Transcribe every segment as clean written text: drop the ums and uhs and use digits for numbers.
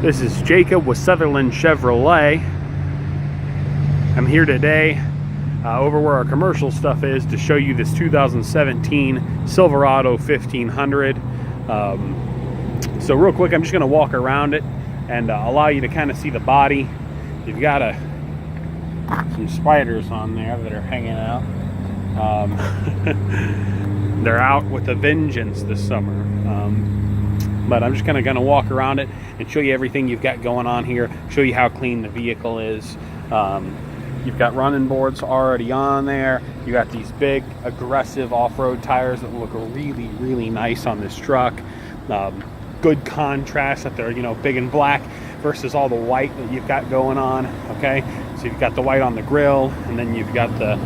This is Jacob with Sutherland Chevrolet. I'm here today over where our commercial stuff is to show you this 2017 Silverado 1500. So real quick, I'm just going to walk around it and allow you to kind of see the body. You've got some spiders on there that are hanging out. They're out with a vengeance this summer. But I'm just kind of going to walk around it and show you everything you've got going on here, show you how clean the vehicle is. You've got running boards already on there. You got these big, aggressive off-road tires that look really, really nice on this truck. Good contrast that they're, big and black versus all the white that you've got going on, okay? So you've got the white on the grill, and then you've got the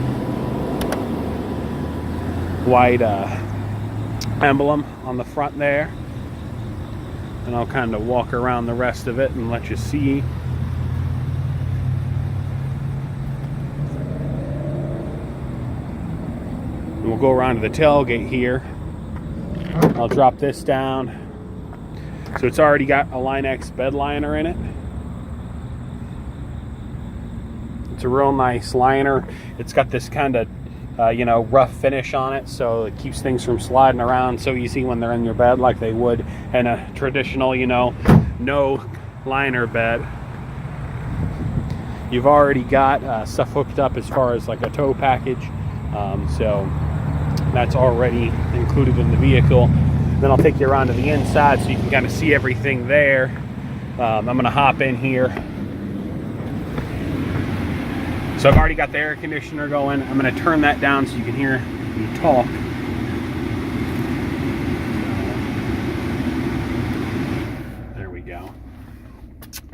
white emblem on the front there. And I'll kind of walk around the rest of it and let you see. And we'll go around to the tailgate here. I'll drop this down. So it's already got a Line-X bed liner in it. It's a real nice liner. It's got this kind of rough finish on it, so it keeps things from sliding around so easy when they're in your bed like they would in a traditional, no liner bed. You've already got stuff hooked up as far as like a tow package, so that's already included in the vehicle. Then I'll take you around to the inside so you can kind of see everything there. I'm going to hop in here. So I've already got the air conditioner going. I'm going to turn that down so you can hear me talk. There we go.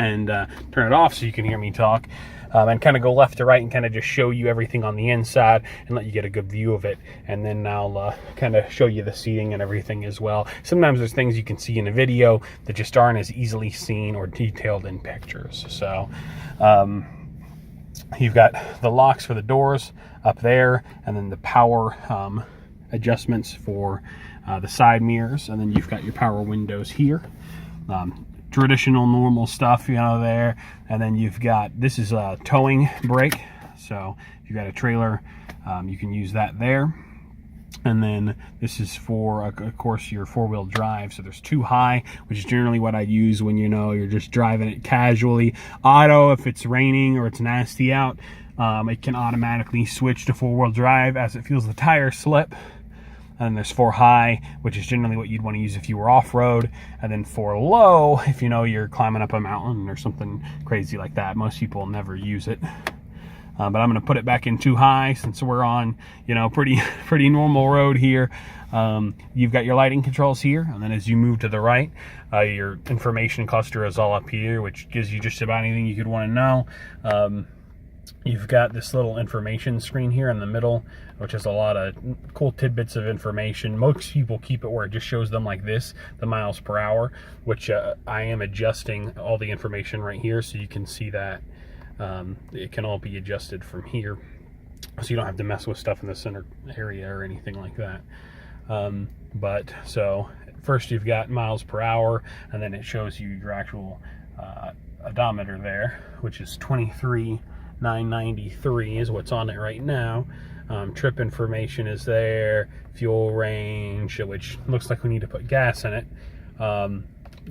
And turn it off so you can hear me talk. And kind of go left to right and kind of just show you everything on the inside and let you get a good view of it. And then I'll kind of show you the seating and everything as well. Sometimes there's things you can see in a video that just aren't as easily seen or detailed in pictures. So you've got the locks for the doors up there, and then the power adjustments for the side mirrors, and then you've got your power windows here. Traditional normal stuff, there. And then you've got, this is a towing brake, so if you've got a trailer, you can use that there. And then this is for, of course, your four-wheel drive. So there's two high, which is generally what I use when you're just driving it casually. Auto, if it's raining or it's nasty out, it can automatically switch to four-wheel drive as it feels the tire slip. And then there's four high, which is generally what you'd want to use if you were off-road. And then four low, if you're climbing up a mountain or something crazy like that. Most people never use it. But I'm going to put it back in two high since we're on, pretty normal road here. You've got your lighting controls here, and then as you move to the right, your information cluster is all up here, which gives you just about anything you could want to know. You've got this little information screen here in the middle, which has a lot of cool tidbits of information. Most people keep it where it just shows them like this, the miles per hour, which I am adjusting all the information right here so you can see that. It can all be adjusted from here, so you don't have to mess with stuff in the center area or anything like that. But so first you've got miles per hour, and then it shows you your actual odometer there, which is 23,993 is what's on it right now. Trip information is there, fuel range, which looks like we need to put gas in it.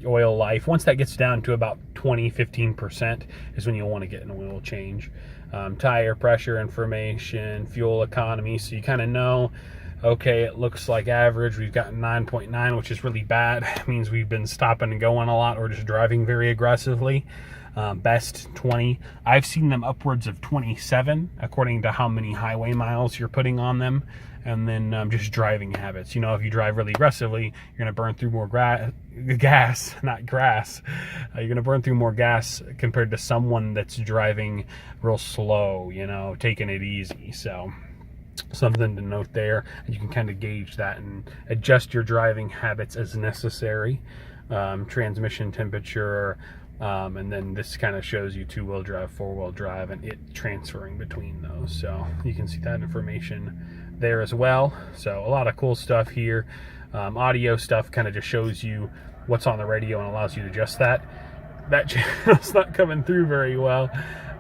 Oil life, once that gets down to about 15% is when you'll want to get an oil change. Tire pressure information, fuel economy, so you kind of know, okay, it looks like average we've got 9.9, which is really bad. It means we've been stopping and going a lot or just driving very aggressively. Best 20. I've seen them upwards of 27 according to how many highway miles you're putting on them. And then just driving habits. If you drive really aggressively, you're going to burn through more gas, not grass. You're going to burn through more gas compared to someone that's driving real slow, taking it easy. So something to note there. You can kind of gauge that and adjust your driving habits as necessary. Transmission temperature, and then this kind of shows you two-wheel drive, four-wheel drive, and it transferring between those. So you can see that information there as well. So a lot of cool stuff here. Audio stuff kind of just shows you what's on the radio and allows you to adjust that. that channel's not coming through very well.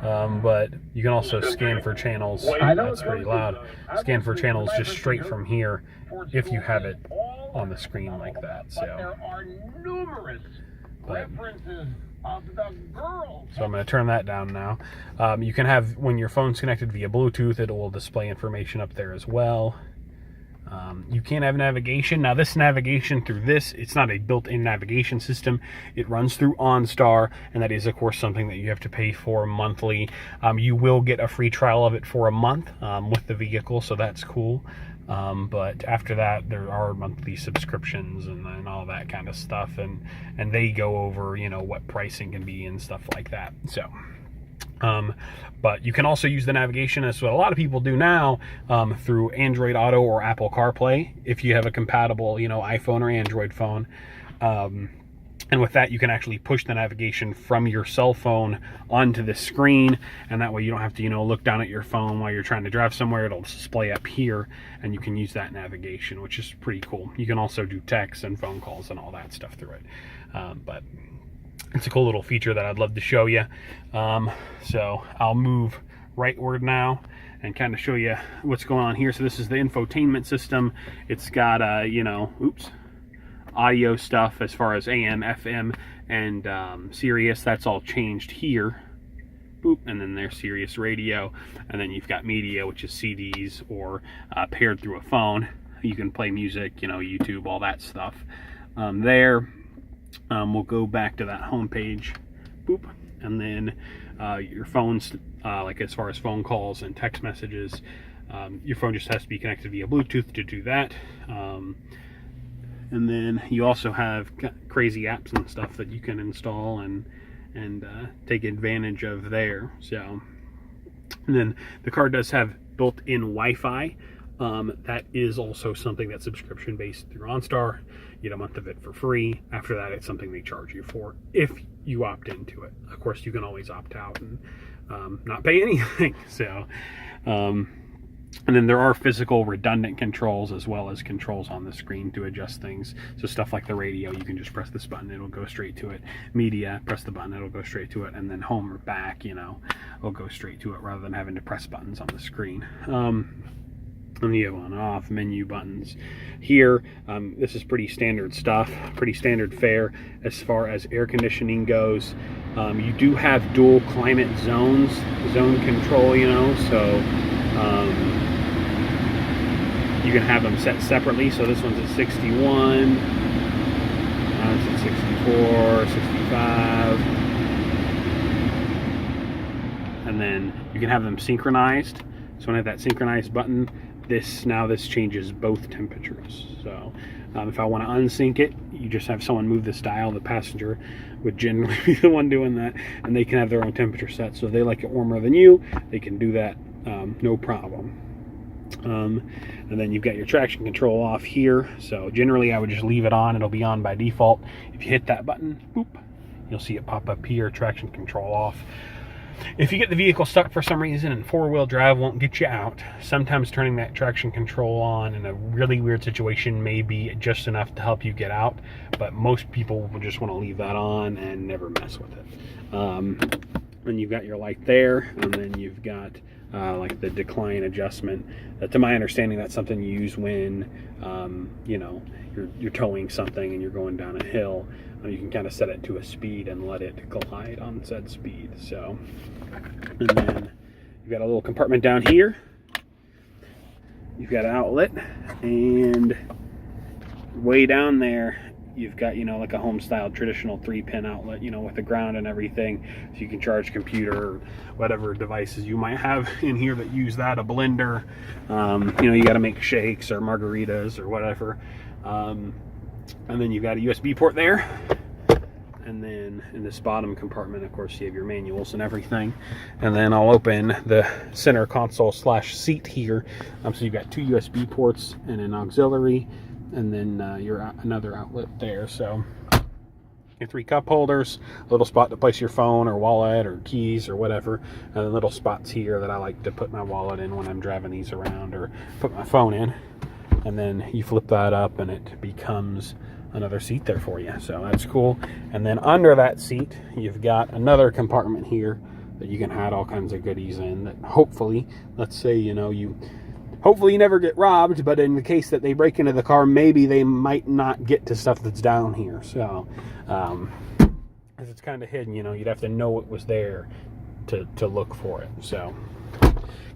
But you can also scan for channels. That's pretty loud. Scan for channels just straight from here if you have it on the screen like that. So, so I'm going to turn that down now. You can have, when your phone's connected via Bluetooth, it will display information up there as well. You can have navigation. Now this navigation through this, it's not a built-in navigation system. It runs through OnStar, and that is of course something that you have to pay for monthly. You will get a free trial of it for a month with the vehicle, so that's cool. But after that, there are monthly subscriptions and all that kind of stuff, and they go over, you know, what pricing can be and stuff like that. So but you can also use the navigation, as what a lot of people do now, through Android Auto or Apple CarPlay if you have a compatible, you know, iPhone or Android phone. And with that, you can actually push the navigation from your cell phone onto the screen, and that way you don't have to, you know, look down at your phone while you're trying to drive somewhere. It'll display up here, and you can use that navigation, which is pretty cool. You can also do texts and phone calls and all that stuff through it. But it's a cool little feature that I'd love to show you. So I'll move rightward now and kind of show you what's going on here. So this is the infotainment system. It's got, you know, audio stuff as far as AM, FM, and Sirius. That's all changed here. Boop, and then there's Sirius radio. And then you've got media, which is CDs or paired through a phone. You can play music, you know, YouTube, all that stuff there. We'll go back to that home page. Boop. And then your phones, like as far as phone calls and text messages, your phone just has to be connected via Bluetooth to do that. And then you also have crazy apps and stuff that you can install and take advantage of there. So, and then the car does have built-in Wi-Fi. That is also something that's subscription based through OnStar. You get a month of it for free. After that, it's something they charge you for if you opt into it. Of course, you can always opt out and not pay anything. So, and then there are physical redundant controls as well as controls on the screen to adjust things. So stuff like the radio, you can just press this button, it'll go straight to it. Media, press the button, it'll go straight to it. And then home or back, you know, will go straight to it rather than having to press buttons on the screen. And you have on and off menu buttons here. This is pretty standard stuff, pretty standard fare as far as air conditioning goes. You do have dual climate zones, zone control, you know, so you can have them set separately. So this one's at 61, it's at 64, 65, and then you can have them synchronized. So when I have that synchronized button, this changes both temperatures. So if I want to unsync it, you just have someone move this dial. The passenger would generally be the one doing that, and they can have their own temperature set. So if they like it warmer than you, they can do that, no problem. And then you've got your traction control off here. So generally I would just leave it on. It'll be on by default. If you hit that button, boop, you'll see it pop up here, traction control off. If you get the vehicle stuck for some reason and four-wheel drive won't get you out, sometimes turning that traction control on in a really weird situation may be just enough to help you get out, but most people will just want to leave that on and never mess with it. Then you've got your light there, and then you've got like the decline adjustment. To my understanding, that's something you use when you know, you're towing something and you're going down a hill. You can kind of set it to a speed and let it glide on said speed. So, and then you've got a little compartment down here. You've got an outlet, and way down there you've got, you know, like a home style traditional 3-pin outlet, you know, with the ground and everything, so you can charge computer or whatever devices you might have in here that use that, a blender, you know, you got to make shakes or margaritas or whatever. And then you've got a USB port there, and then in this bottom compartment, of course, you have your manuals and everything. And then I'll open the center console / seat here. So you've got 2 USB ports and an auxiliary, and then another outlet there. So your 3 cup holders, a little spot to place your phone or wallet or keys or whatever, and then little spots here that I like to put my wallet in when I'm driving these around, or put my phone in. And then you flip that up and it becomes another seat there for you. So that's cool. And then under that seat, you've got another compartment here that you can hide all kinds of goodies in that hopefully, let's say, you know, hopefully you never get robbed, but in the case that they break into the car, maybe they might not get to stuff that's down here. So, as it's kind of hidden, you know, you'd have to know it was there to look for it. So,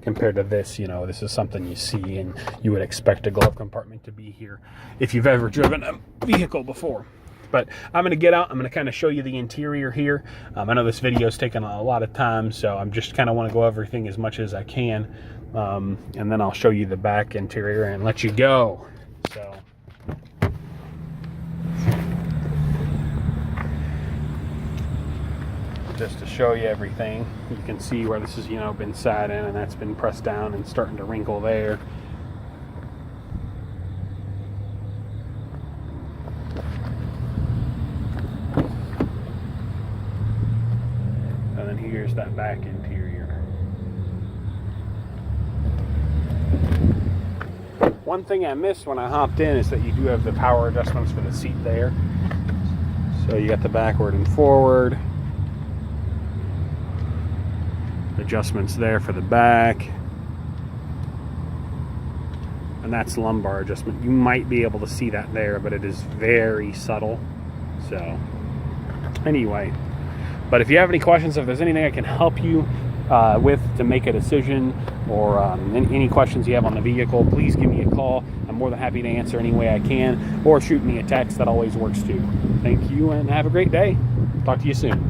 compared to this, you know, this is something you see and you would expect a glove compartment to be here if you've ever driven a vehicle before. But I'm going to get out. I'm going to kind of show you the interior here. I know this video is taking a lot of time, so I'm just kind of want to go over everything as much as I can. And then I'll show you the back interior and let you go. So, just to show you everything, you can see where this has, you know, been sat in and that's been pressed down and starting to wrinkle there. And then here's that back interior. One thing I missed when I hopped in is that you do have the power adjustments for the seat there. So you got the backward and forward adjustments there for the back, and that's lumbar adjustment. You might be able to see that there, but it is very subtle. So anyway, but if you have any questions, if there's anything I can help you with to make a decision, or any questions you have on the vehicle, please give me a call. I'm more than happy to answer any way I can, or shoot me a text. That always works too. Thank you and have a great day. Talk to you soon.